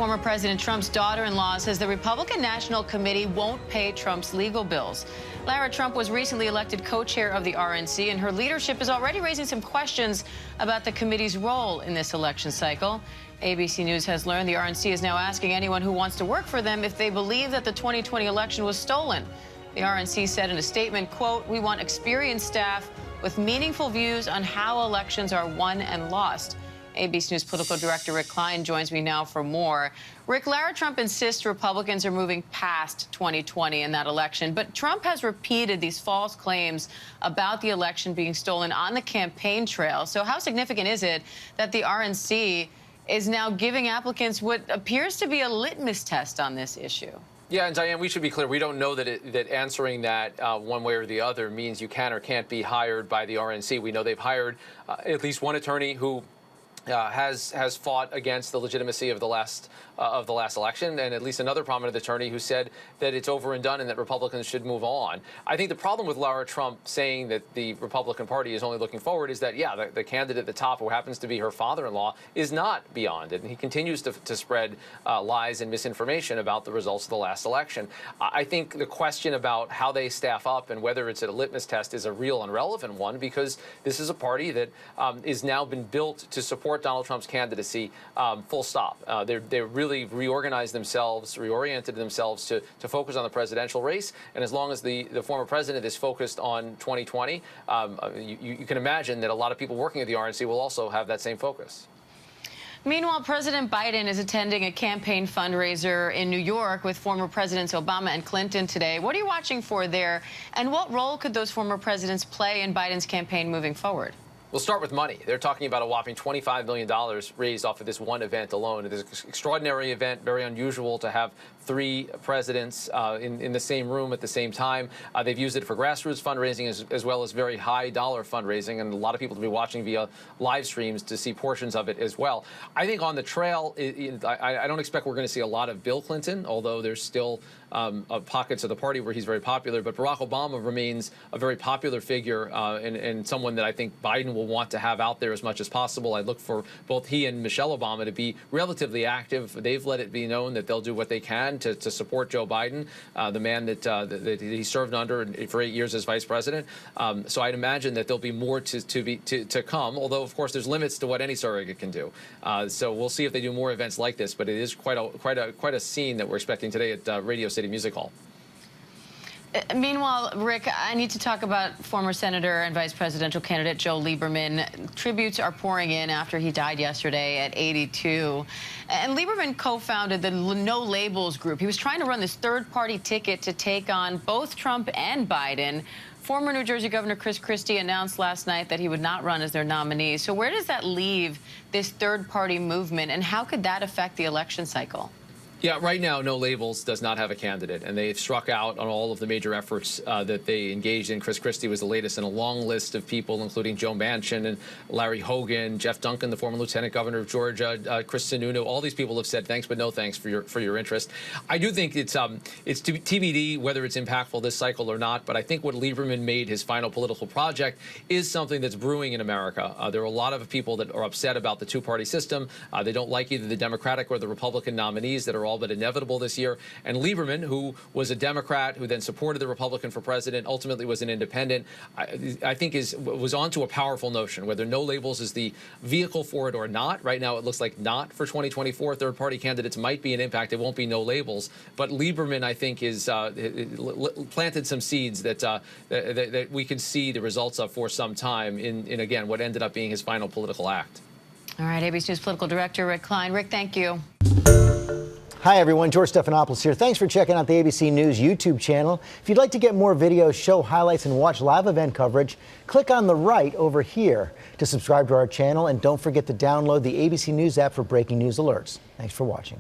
Former President Trump's daughter-in-law says the Republican National Committee won't pay Trump's legal bills. Lara Trump was recently elected co-chair of the RNC, and her leadership is already raising some questions about the committee's role in this election cycle. ABC News has learned the RNC is now asking anyone who wants to work for them if they believe that the 2020 election was stolen. The RNC said in a statement, quote, "We want experienced staff with meaningful views on how elections are won and lost." ABC News political director Rick Klein joins me now for more. Rick, Lara Trump insists Republicans are moving past 2020 in that election, but Trump has repeated these false claims about the election being stolen on the campaign trail. So how significant is it that the RNC is now giving applicants what appears to be a litmus test on this issue? Yeah, and Diane, we should be clear. We don't know that answering that one way or the other means you can or can't be hired by the RNC. We know they've hired at least one attorney who has fought against the legitimacy of the last election, and at least another prominent attorney who said that it's over and done and that Republicans should move on. I think the problem with Lara Trump saying that the Republican Party is only looking forward is that, yeah, the candidate at the top, who happens to be her father-in-law, is not beyond it, and he continues to spread lies and misinformation about the results of the last election. I think the question about how they staff up and whether it's a litmus test is a real and relevant one, because this is a party that is now been built to support Donald Trump's candidacy, full stop. They're really reorganized themselves, reoriented themselves to focus on the presidential race. And as long as the former president is focused on 2020, you can imagine that a lot of people working at the RNC will also have that same focus. Meanwhile, President Biden is attending a campaign fundraiser in New York with former Presidents Obama and Clinton today. What are you watching for there? And what role could those former presidents play in Biden's campaign moving forward? We'll start with money. They're talking about a whopping $25 million raised off of this one event alone. It is an extraordinary event, very unusual to have three presidents in the same room at the same time. They've used it for grassroots fundraising as well as very high dollar fundraising, and a lot of people will be watching via live streams to see portions of it as well. I think on the trail, I don't expect we're going to see a lot of Bill Clinton, although there's still pockets of the party where he's very popular. But Barack Obama remains a very popular figure and someone that I think Biden will want to have out there as much as possible. I look for both he and Michelle Obama to be relatively active. They've let it be known that they'll do what they can to support Joe Biden, the man that he served under for 8 years as vice president. So I'd imagine that there'll be more to come, although, of course, there's limits to what any surrogate can do. So we'll see if they do more events like this, but it is quite a scene that we're expecting today at Radio City Music Hall. Meanwhile, Rick, I need to talk about former Senator and Vice Presidential candidate Joe Lieberman. Tributes are pouring in after he died yesterday at 82. And Lieberman co-founded the No Labels group. He was trying to run this third-party ticket to take on both Trump and Biden. Former New Jersey Governor Chris Christie announced last night that he would not run as their nominee. So where does that leave this third-party movement, and how could that affect the election cycle? Yeah, right now, No Labels does not have a candidate, and they've struck out on all of the major efforts that they engaged in. Chris Christie was the latest in a long list of people, including Joe Manchin and Larry Hogan, Jeff Duncan, the former lieutenant governor of Georgia, Chris Sununu. All these people have said thanks, but no thanks for your interest. I do think it's TBD whether it's impactful this cycle or not, but I think what Lieberman made his final political project is something that's brewing in America. There are a lot of people that are upset about the two-party system. They don't like either the Democratic or the Republican nominees that are all but inevitable this year. And Lieberman, who was a Democrat, who then supported the Republican for president, ultimately was an independent, I think was onto a powerful notion. Whether No Labels is the vehicle for it or not, right now it looks like not for 2024. Third-party candidates might be an impact. It won't be No Labels. But Lieberman, I think, is planted some seeds that we can see the results of for some time in again, what ended up being his final political act. All right, ABC News political director Rick Klein. Rick, thank you. Hi, everyone. George Stephanopoulos here. Thanks for checking out the ABC News YouTube channel. If you'd like to get more videos, show highlights, and watch live event coverage, click on the right over here to subscribe to our channel. And don't forget to download the ABC News app for breaking news alerts. Thanks for watching.